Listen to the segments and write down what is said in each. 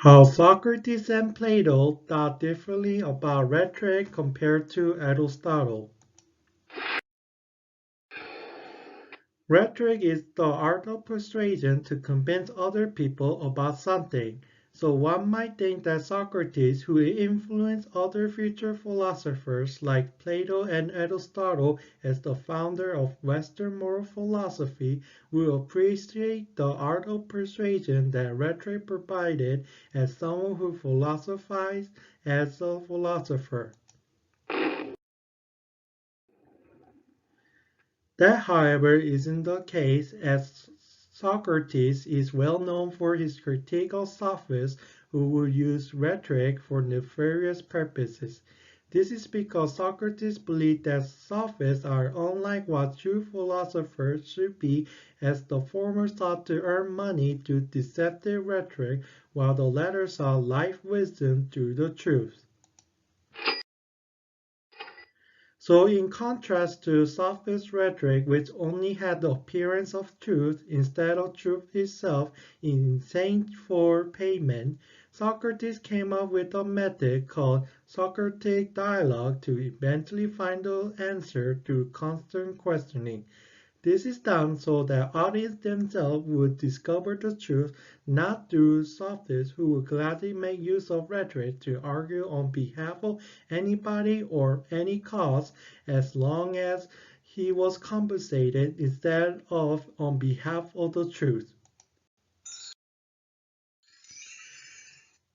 How Socrates and Plato thought differently about rhetoric compared to Aristotle. Rhetoric is the art of persuasion to convince other people about something. So one might think that Socrates, who influenced other future philosophers like Plato and Aristotle as the founder of Western moral philosophy, will appreciate the art of persuasion that rhetoric provided as someone who philosophized as a philosopher. That, however, isn't the case, as Socrates is well known for his critique of sophists who would use rhetoric for nefarious purposes. This is because Socrates believed that sophists are unlike what true philosophers should be, as the former sought to earn money through deceptive rhetoric, while the latter sought life wisdom through the truth. So in contrast to sophist rhetoric, which only had the appearance of truth instead of truth itself in exchange for payment, Socrates came up with a method called Socratic dialogue to eventually find the answer through constant questioning. This is done so that audience themselves would discover the truth, not through sophists who would gladly make use of rhetoric to argue on behalf of anybody or any cause, as long as he was compensated instead of on behalf of the truth.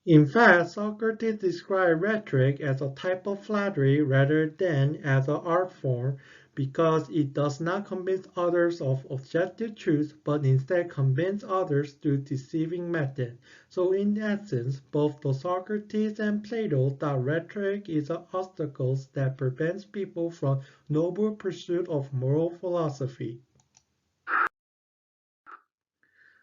In fact, Socrates described rhetoric as a type of flattery rather than as an art form, because it does not convince others of objective truth, but instead convince others through deceiving method. So in essence, both the Socrates and Plato thought rhetoric is an obstacle that prevents people from noble pursuit of moral philosophy.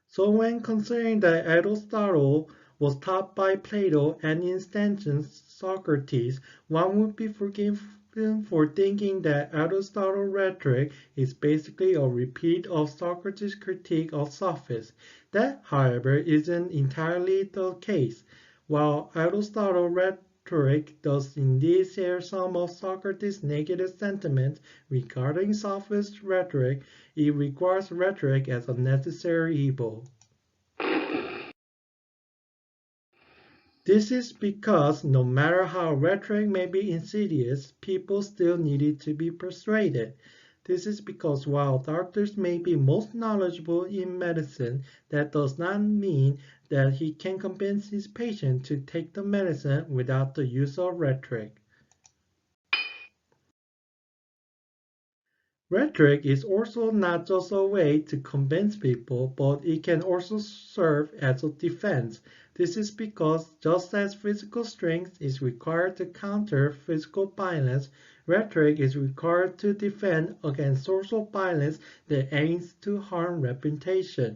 So when considering that Aristotle was taught by Plato and in extension Socrates, one would be forgiven for thinking that Aristotle's rhetoric is basically a repeat of Socrates' critique of sophists. That, however, isn't entirely the case. While Aristotle's rhetoric does indeed share some of Socrates' negative sentiments regarding sophist rhetoric, it regards rhetoric as a necessary evil. This is because no matter how rhetoric may be insidious, people still needed to be persuaded. This is because while doctors may be most knowledgeable in medicine, that does not mean that he can convince his patient to take the medicine without the use of rhetoric. Rhetoric is also not just a way to convince people, but it can also serve as a defense. This is because just as physical strength is required to counter physical violence, rhetoric is required to defend against social violence that aims to harm reputation.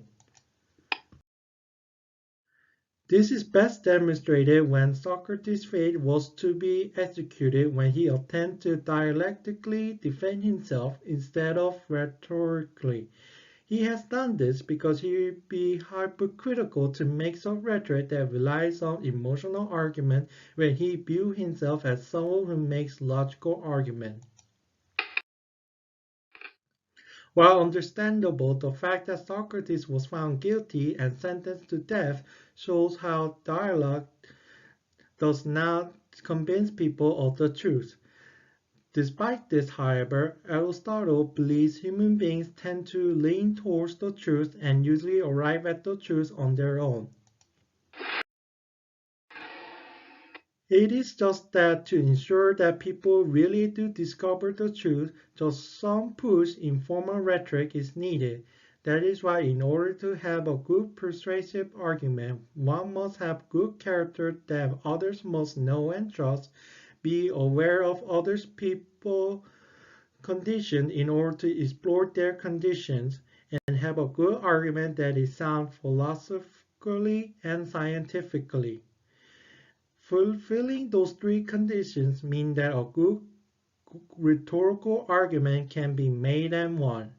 This is best demonstrated when Socrates' fate was to be executed when he attempted to dialectically defend himself instead of rhetorically. He has done this because he would be hypocritical to make some rhetoric that relies on emotional argument when he viewed himself as someone who makes logical argument. While understandable, the fact that Socrates was found guilty and sentenced to death shows how dialogue does not convince people of the truth. Despite this, however, Aristotle believes human beings tend to lean towards the truth and usually arrive at the truth on their own. It is just that to ensure that people really do discover the truth, just some push in formal rhetoric is needed. That is why in order to have a good persuasive argument, one must have good character that others must know and trust, be aware of others' people condition in order to explore their conditions, and have a good argument that is sound philosophically and scientifically. Fulfilling those three conditions mean that a good rhetorical argument can be made and won.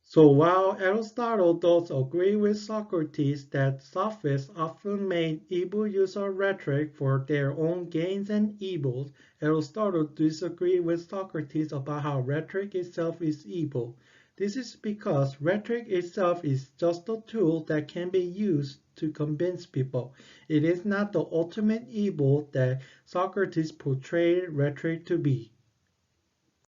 So while Aristotle does agree with Socrates that sophists often made evil use of rhetoric for their own gains and evils, Aristotle disagrees with Socrates about how rhetoric itself is evil. This is because rhetoric itself is just a tool that can be used to convince people. It is not the ultimate evil that Socrates portrayed rhetoric to be.